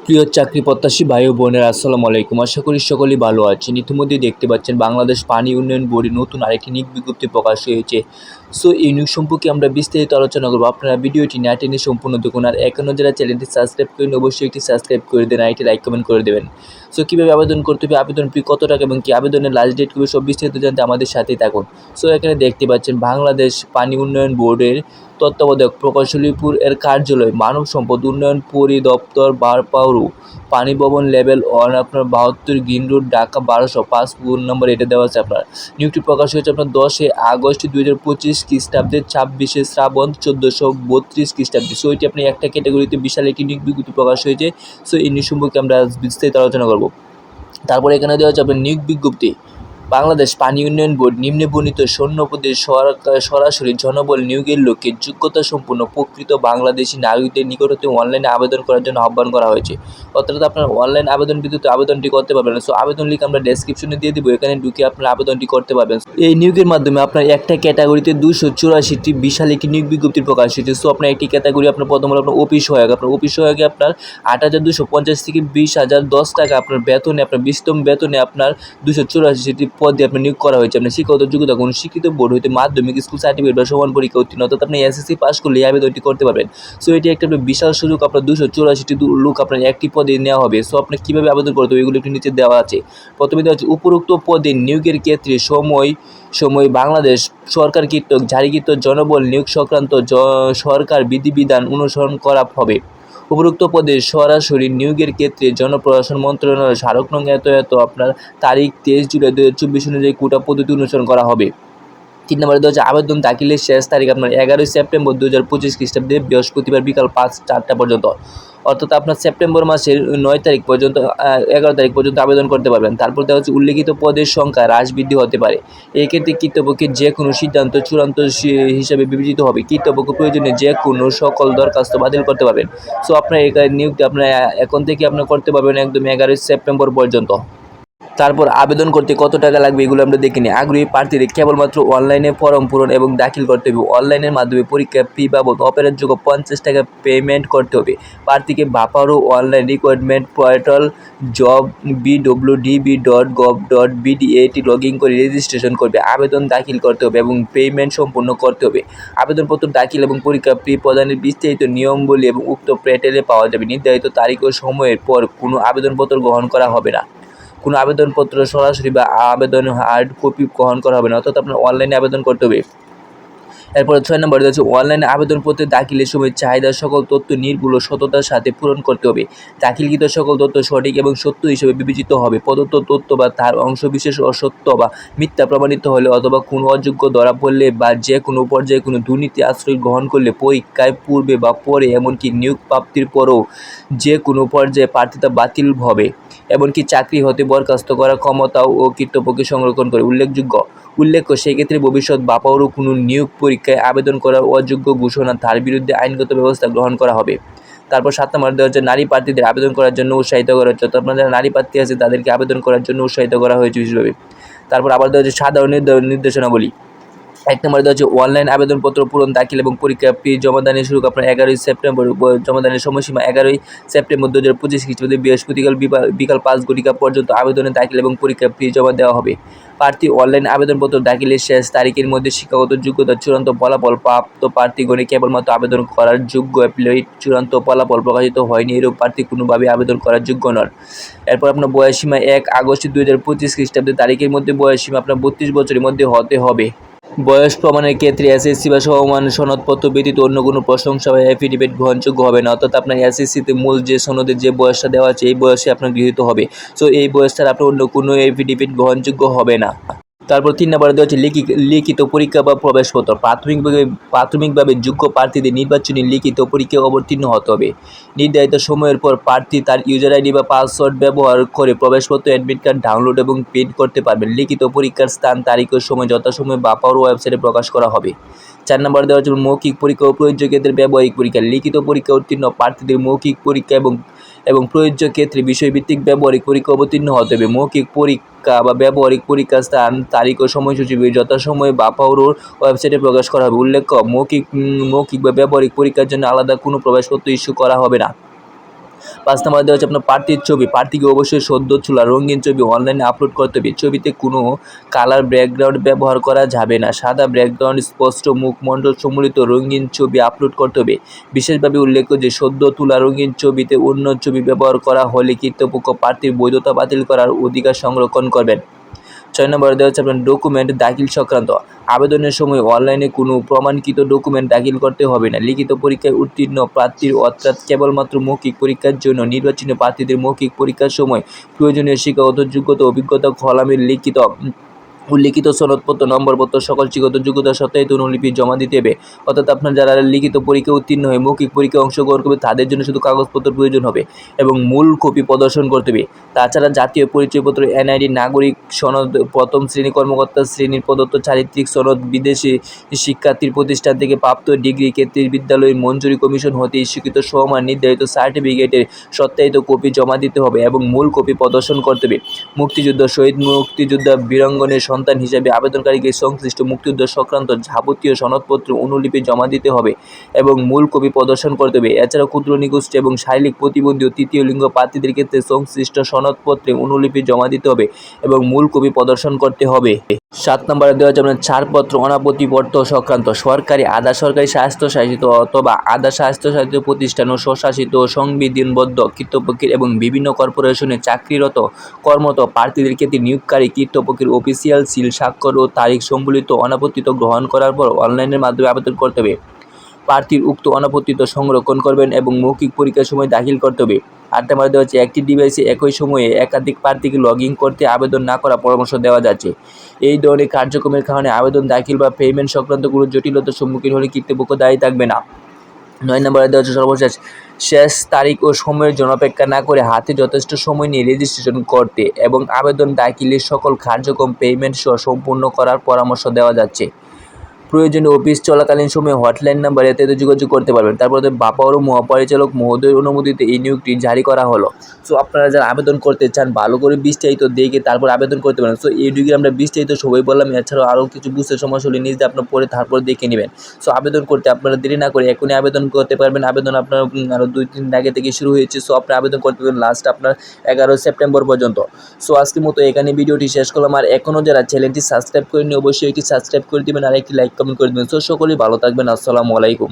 প্রিয় চাকরি প্রত্যাশী ভাই ও বোনেরা, আসসালামু আলাইকুম। আশা করি সকলেই ভালো আছেন। ইতিমধ্যেই দেখতে পাচ্ছেন বাংলাদেশ পানি উন্নয়ন বোর্ডে নতুন আরেকটি নিয়োগ বিজ্ঞপ্তি প্রকাশ হয়েছে। সো এই নিয়োগ সম্পর্কে আমরা বিস্তারিত আলোচনা করব। আপনারা ভিডিওটি না টেনে সম্পূর্ণ দেখুন। আর এখনও যারা চ্যানেলটি সাবস্ক্রাইব করেন অবশ্যই একটি সাবস্ক্রাইব করে দেন, আইটি লাইক কমেন্ট করে দেবেন। সো কীভাবে আবেদন করতে হবে, আবেদন ফি কত টাকা এবং কি আবেদনের লাস্ট ডেট কবে, সব বিস্তারিত জানতে আমাদের সাথেই থাকুন। সো এখানে দেখতে পাচ্ছেন বাংলাদেশ পানি উন্নয়ন বোর্ডের তত্ত্বাবধায়ক প্রকৌশলীপুর এর কার্যালয়, মানব সম্পদ উন্নয়ন পরিদপ্তর, বারপাউরু, পানি ভবন, লেভেল 1, আপনার 72 গ্রিন রোড, ঢাকা 1200, 5 ফোন নম্বর এটা দেওয়া আছে। আপনার নিয়োগটি প্রকাশ হয়েছে আপনার 10 আগস্ট 2025 খ্রিস্টাব্দে, 26 শ্রাবণ 1432 খ্রিস্টাব্দে। সো এটি আপনি একটা ক্যাটাগরিতে বিশাল একটি নিয়োগ বিজ্ঞপ্তি প্রকাশ হয়েছে। সো এই নিয়োগ সম্পর্কে আমরা বিস্তারিত আলোচনা করব। তারপরে এখানে দেওয়া হচ্ছে আপনার নিয়োগ বিজ্ঞপ্তি। বাংলাদেশ পানি উন্নয়ন বোর্ড নিম্নে বর্ণিত শূন্যপদে সরাসরি জনবল নিয়োগের লক্ষ্যে যোগ্যতা সম্পন্ন প্রকৃত বাংলাদেশি নাগরিকদের নিকট হতে অনলাইনে আবেদন করার জন্য আহ্বান করা হয়েছে। অর্থাৎ আপনার অনলাইন আবেদন বিদ্যুৎ আবেদনটি করতে পারবেন। সো আবেদন লিঙ্ক আমরা ডেসক্রিপশনে দিয়ে দেবো, এখানে ঢুকে আপনার আবেদনটি করতে পারবেন। এই নিয়োগের মাধ্যমে আপনার একটা ক্যাটাগরিতে 284টি বিশাল একটি নিয়োগ বিজ্ঞপ্তির প্রকাশ হয়েছে। সো আপনার একটি ক্যাটাগরি আপনার প্রথম হলো আপনার অফিস সহায়ক। আপনার অফিস সহায়কে আপনার 8,250 থেকে 20,010 টাকা আপনার বেতনে, আপনার 20তম বেতনে আপনার 284টি পদে আপনার নিয়োগ করা হয়েছে। আপনার শিক্ষাগত যোগ্যতা কোনো শিক্ষিত বোর্ড হইতে মাধ্যমিক স্কুল সার্টিফিকেট বা সমান পরীক্ষা উত্তীর্ণ, অর্থাৎ আপনি এসএসসি পাস করলে এই আবেদনটি করতে পারবেন। সো এটি একটা বিশাল সুযোগ। আপনার 284টি লোক আপনার একটি পদে নেওয়া হবে। সো আপনার কীভাবে আবেদন করতে হবে এগুলো একটু নিচে দেওয়া আছে। প্রথমে দেওয়া হচ্ছে উপরোক্ত পদে নিয়োগের ক্ষেত্রে সময় বাংলাদেশ সরকার কর্তৃক জারিকৃত জনবল নিয়োগ সংক্রান্ত সরকার বিধিবিধান অনুসরণ করা হবে। উপরোক্ত পদে সরাসরি নিয়োগের ক্ষেত্রে জনপ্রশাসন মন্ত্রণালয়ের স্মারক নং এত আপনার তারিখ 23 জুলাই 2024 অনুযায়ী কোটা পদ্ধতি অনুসরণ করা হবে। 3 নম্বরে দেওয়া হচ্ছে আবেদন দাখিলের শেষ তারিখ আপনার 11 সেপ্টেম্বর 2025 খ্রিস্টাব্দে বৃহস্পতিবার বিকাল 5-4টা পর্যন্ত। অর্থাৎ আপনার সেপ্টেম্বর মাসের 9 তারিখ পর্যন্ত 11 তারিখ পর্যন্ত আবেদন করতে পারবেন। তারপর দেওয়া হচ্ছে উল্লেখিত পদের সংখ্যা হ্রাস বৃদ্ধি হতে পারে। এক্ষেত্রে কর্তৃপক্ষের যে কোনো সিদ্ধান্ত চূড়ান্ত হিসাবে বিবেচিত হবে। কর্তৃপক্ষ প্রয়োজনে যে কোনো সকল দরখাস্ত বাতিল করতে পারবেন। সো আপনার এই নিয়োগটা আপনার এখন থেকে আপনার করতে পারবেন একদম 11 সেপ্টেম্বর পর্যন্ত। তারপর আবেদন করতে কত টাকা লাগবে এগুলো আমরা দেখে নিই। আগ্রহী প্রার্থীদের কেবলমাত্র অনলাইনে ফর্ম পূরণ এবং দাখিল করতে হবে। অনলাইনের মাধ্যমে পরীক্ষা ফি বাবদ অপেরারযোগ্য 50 টাকা পেমেন্ট করতে হবে। প্রার্থীকে বাপারো অনলাইন রিক্রুটমেন্ট পোর্টাল job.bwdb.gov.bd এটি লগ ইন করে রেজিস্ট্রেশন করবে। আবেদন দাখিল করতে হবে এবং পেমেন্ট সম্পূর্ণ করতে হবে। আবেদনপত্র দাখিল এবং পরীক্ষা ফি প্রদানের বিস্তারিত নিয়মাবলী এবং উক্ত পোর্টালে পাওয়া যাবে। নির্ধারিত তারিখ ও সময়ের পর কোনো আবেদনপত্র গ্রহণ করা হবে না। কোনো আবেদনপত্র সরাসরি বা আবেদন হার্ড কপি গ্রহণ করা হবে না, অর্থাৎ আপনার অনলাইনে আবেদন করতে হবে। এরপরে 6 নম্বরে হচ্ছে অনলাইনে আবেদনপত্রে দাখিলের সময় চাহিদার সকল তথ্য নির্ভুল ও সততার সাথে পূরণ করতে হবে। দাখিলকৃত সকল তথ্য সঠিক এবং সত্য হিসেবে বিবেচিত হবে। প্রদত্ত তথ্য বা তার অংশবিশেষ অসত্য বা মিথ্যা প্রমাণিত হলে অথবা কোনো অযোগ্য ধরা পড়লে বা যে কোনো পর্যায়ে কোনো দুর্নীতি আশ্রয় গ্রহণ করলে পরীক্ষায় পূর্বে বা পরে, এমনকি নিয়োগ প্রাপ্তির পরেও যে কোনো পর্যায়ে প্রার্থিতা বাতিল হবে। এমনকি চাকরি হতে বরখাস্ত করার ক্ষমতাও ও কর্তৃপক্ষকে সংরক্ষণ করে। উল্লেখ্য সেক্ষেত্রে ভবিষ্যৎ বাপারও কোনো নিয়োগ পরীক্ষায় আবেদন করার অযোগ্য ঘোষণা তার বিরুদ্ধে আইনগত ব্যবস্থা গ্রহণ করা হবে। তারপর 7 নম্বর দেওয়া হচ্ছে নারী প্রার্থীদের আবেদন করার জন্য উৎসাহিত করা হচ্ছে। অর্থাৎ যারা নারী প্রার্থী আছে তাদেরকে আবেদন করার জন্য উৎসাহিত করা হয়েছে বিশেষভাবে। তারপর আবার দেওয়া হচ্ছে সাধারণ নির্দেশনাবলী। 1 নম্বরে দেওয়া হচ্ছে অনলাইন আবেদনপত্র পূরণ, দাখিল এবং পরীক্ষা ফি জমাদানের শুরু আপনার 11 সেপ্টেম্বর। জমাদানের সময়সীমা 11 সেপ্টেম্বর 2025 খ্রিস্টাব্দে বৃহস্পতিকাল বিকাল 5 ঘটিকা পর্যন্ত আবেদনে দাখিল এবং পরীক্ষা ফি জমা দেওয়া হবে। প্রার্থী অনলাইন আবেদনপত্র দাখিলের শেষ তারিখের মধ্যে শিক্ষাগত যোগ্যতার চূড়ান্ত ফলাফল প্রাপ্ত প্রার্থীগণে কেবলমাত্র আবেদন করার যোগ্য। অ্যাপ্লিকেট চূড়ান্ত ফলাফল প্রকাশিত হয়নি এরূপ প্রার্থী কোনোভাবে আবেদন করার যোগ্য নন। এরপর আপনার বয়সসীমা 1 আগস্ট 2025 খ্রিস্টাব্দে তারিখের মধ্যে বয়সসীমা আপনার 32 বছরের মধ্যে হতে হবে। বয়স প্রমাণের ক্ষেত্রে এসএসসি বা সমমান সনদপত্র ব্যতীত অন্য কোনো প্রশংসা বা এফিডেভিট গ্রহণযোগ্য হবে না। অর্থাৎ আপনার এসএসসিতে মূল যে সনদের যে বয়সটা দেওয়া আছে এই বয়সে আপনার গৃহীত হবে। সো এই বয়স ছাড়া আপনার অন্য কোনো এফিডেভিট গ্রহণযোগ্য হবে না। তারপর 3 নম্বরে দেওয়া হচ্ছে লিখিত পরীক্ষা বা প্রবেশপত্র। প্রাথমিকভাবে যোগ্য প্রার্থীদের নির্বাচনী লিখিত পরীক্ষায় অবতীর্ণ হতে হবে। নির্ধারিত সময়ের পর প্রার্থী তার ইউজার আইডি বা পাসওয়ার্ড ব্যবহার করে প্রবেশপত্র, অ্যাডমিট কার্ড ডাউনলোড এবং প্রিন্ট করতে পারবেন। লিখিত পরীক্ষার স্থান, তারিখ ও সময় যথাসময়ে বাপারও ওয়েবসাইটে প্রকাশ করা হবে। 4 নম্বরে দেওয়া হচ্ছে মৌখিক পরীক্ষা ও প্রযোজ্য ক্ষেত্রে ব্যবহারিক পরীক্ষা। লিখিত পরীক্ষা উত্তীর্ণ প্রার্থীদের মৌখিক পরীক্ষা এবং প্রযোজ্য ক্ষেত্রে বিষয়ভিত্তিক ব্যবহারিক পরীক্ষা অবতীর্ণ হতে হবে। মৌখিক পরীক্ষা বা ব্যবহারিক পরীক্ষার স্থান, তারিখ ও সময়সূচি যথাসময়ে বাপারোর ওয়েবসাইটে প্রকাশ করা হবে। উল্লেখ্য মৌখিক বা ব্যবহারিক পরীক্ষার জন্য আলাদা কোনো প্রবেশপত্র ইস্যু করা হবে না। 5 নম্বরে দেওয়া হচ্ছে আপনার প্রার্থীর ছবি। প্রার্থীকে অবশ্যই সদ্য তোলা রঙিন ছবি অনলাইনে আপলোড করতে হবে। ছবিতে কোনো কালার ব্যাকগ্রাউন্ড ব্যবহার করা যাবে না। সাদা ব্যাকগ্রাউন্ড, স্পষ্ট মুখমণ্ডল সম্বলিত রঙিন ছবি আপলোড করতে হবে। বিশেষভাবে উল্লেখ্য যে সদ্য তোলা রঙিন ছবিতে অন্য ছবি ব্যবহার করা হলে কর্তৃপক্ষ প্রার্থীর বৈধতা বাতিল করার অধিকার সংরক্ষণ করবেন। 6 নম্বরে দেওয়া হচ্ছে আপনার ডকুমেন্ট দাখিল সংক্রান্ত। আবেদনের সময় অনলাইনে কোনো প্রমাণিত ডকুমেন্ট দাখিল করতে হবে না। লিখিত পরীক্ষায় উত্তীর্ণ প্রার্থীর অর্থাৎ কেবলমাত্র মৌখিক পরীক্ষার জন্য নির্বাচিত প্রার্থীদের মৌখিক পরীক্ষার সময় প্রয়োজনীয় শিক্ষাগত যোগ্যতা, অভিজ্ঞতা, কলামের উল্লিখিত সনদপত্র, নম্বরপত্র, সকল শিক্ষাগত যোগ্যতা সত্যায়িত অনুলিপি জমা দিতে হবে। অর্থাৎ আপনার যারা লিখিত পরীক্ষায় উত্তীর্ণ হয়ে মৌখিক পরীক্ষায় অংশগ্রহণ করবে তাদের জন্য শুধু কাগজপত্র প্রয়োজন হবে এবং মূল কপি প্রদর্শন করতে হবে। তাছাড়া জাতীয় পরিচয়পত্র, এনআইডি, নাগরিক সনদ, প্রথম শ্রেণী কর্মকর্তা শ্রেণীর প্রদত্ত চারিত্রিক সনদ, বিদেশি শিক্ষার্থীর প্রতিষ্ঠান থেকে প্রাপ্ত ডিগ্রি, ক্ষেত্রে বিদ্যালয়ের মঞ্জুরি কমিশন হতে স্বীকৃত সময় নির্ধারিত সার্টিফিকেটের সত্যায়িত কপি জমা দিতে হবে এবং মূল কপি প্রদর্শন করতে হবে। মুক্তিযুদ্ধ, শহীদ মুক্তিযোদ্ধা, বীরাঙ্গনের সন্তান হিসেবে আবেদনকারীকে সংশ্লিষ্ট মুক্তিযুদ্ধ সংক্রান্ত যাবতীয় সনদপত্র অনুলিপি জমা দিতে হবে এবং মূল কপি প্রদর্শন করতে হবে। এছাড়া ক্ষুদ্র নিগোষ্ঠী এবং শারীরিক প্রতিবন্ধী ও তৃতীয় লিঙ্গ প্রার্থীদের ক্ষেত্রে সংশ্লিষ্ট সনদপত্রে অনুলিপি জমা দিতে হবে এবং মূল কপি প্রদর্শন করতে হবে। 7 নম্বরে দেওয়া হচ্ছে আপনার ছাড়পত্র, অনাপত্তিপত্র সংক্রান্ত। সরকারি, আধা সরকারি, স্বায়ত্তশাসিত অথবা আধা স্বায়ত্তশাসিত প্রতিষ্ঠান ও স্বশাসিত ও সংবিধিবদ্ধ কর্তৃপক্ষের এবং বিভিন্ন কর্পোরেশনে চাকরিরত কর্মরত প্রার্থীদের ক্ষেত্রে নিয়োগকারী কর্তৃপক্ষের অফিসিয়াল সিল, স্বাক্ষর ও তারিখ সম্বলিত অনাপত্তিত গ্রহণ করার পর অনলাইনের মাধ্যমে আবেদন করতে হবে। প্রার্থীর উক্ত অনাপত্তিত সংরক্ষণ করবেন এবং মৌখিক পরীক্ষার সময় দাখিল করতে হবে। 8 নম্বরে দেওয়া হচ্ছে একটি ডিভাইসে একই সময়ে একাধিক প্রার্থীকে লগ ইন করতে আবেদন না করার পরামর্শ দেওয়া যাচ্ছে। এই ধরনের কার্যক্রমের কারণে আবেদন দাখিল বা পেমেন্ট সংক্রান্ত কোনো জটিলতার সম্মুখীন হলে কর্তৃপক্ষ দায়ী থাকবে না। 9 নম্বরে দেওয়া হচ্ছে সর্বশেষ শেষ তারিখ ও সময়ের জন্য অপেক্ষা না করে হাতে যথেষ্ট সময় নিয়ে রেজিস্ট্রেশন করতে এবং আবেদন দাখিলের সকল কার্যক্রম পেমেন্ট সহ সম্পূর্ণ করার পরামর্শ দেওয়া যাচ্ছে। প্রয়োজনে অফিস চলাকালীন সময়ে হটলাইন নাম্বার এতে যোগাযোগ করতে পারবেন। তারপরে বাপাউর মহাপরিচালক মহোদয়ের অনুমোদিত এই নিয়োগটি জারি করা হলো। সো আপনারা যারা আবেদন করতে চান ভালো করে বিস্তারিত দেখে তারপর আবেদন করতে পারেন। সো এই দিকে আমরা বিস্তারিত সবাই বললাম, এছাড়াও আরও কিছু বুঝতে সমস্যা হলে নিজে আপনার পরে তারপর দেখে নেবেন। সো আবেদন করতে আপনারা দেরি না করে এখনই আবেদন করতে পারবেন। আবেদন আপনার আরও 2-3 দিন আগে থেকে শুরু হয়েছে। সো আপনি আবেদন করতে পারবেন লাস্ট আপনার 11 সেপ্টেম্বর পর্যন্ত। সো আজকের মতো এখানে ভিডিওটি শেষ করলাম। আর এখনও যারা চ্যানেলটি সাবস্ক্রাইব করেনি অবশ্যই এটি সাবস্ক্রাইব করে দেবেন আর একটি লাইক কমেন্ট করে দেবেন। সো সকলেই ভালো থাকবেন। আসসালামু আলাইকুম।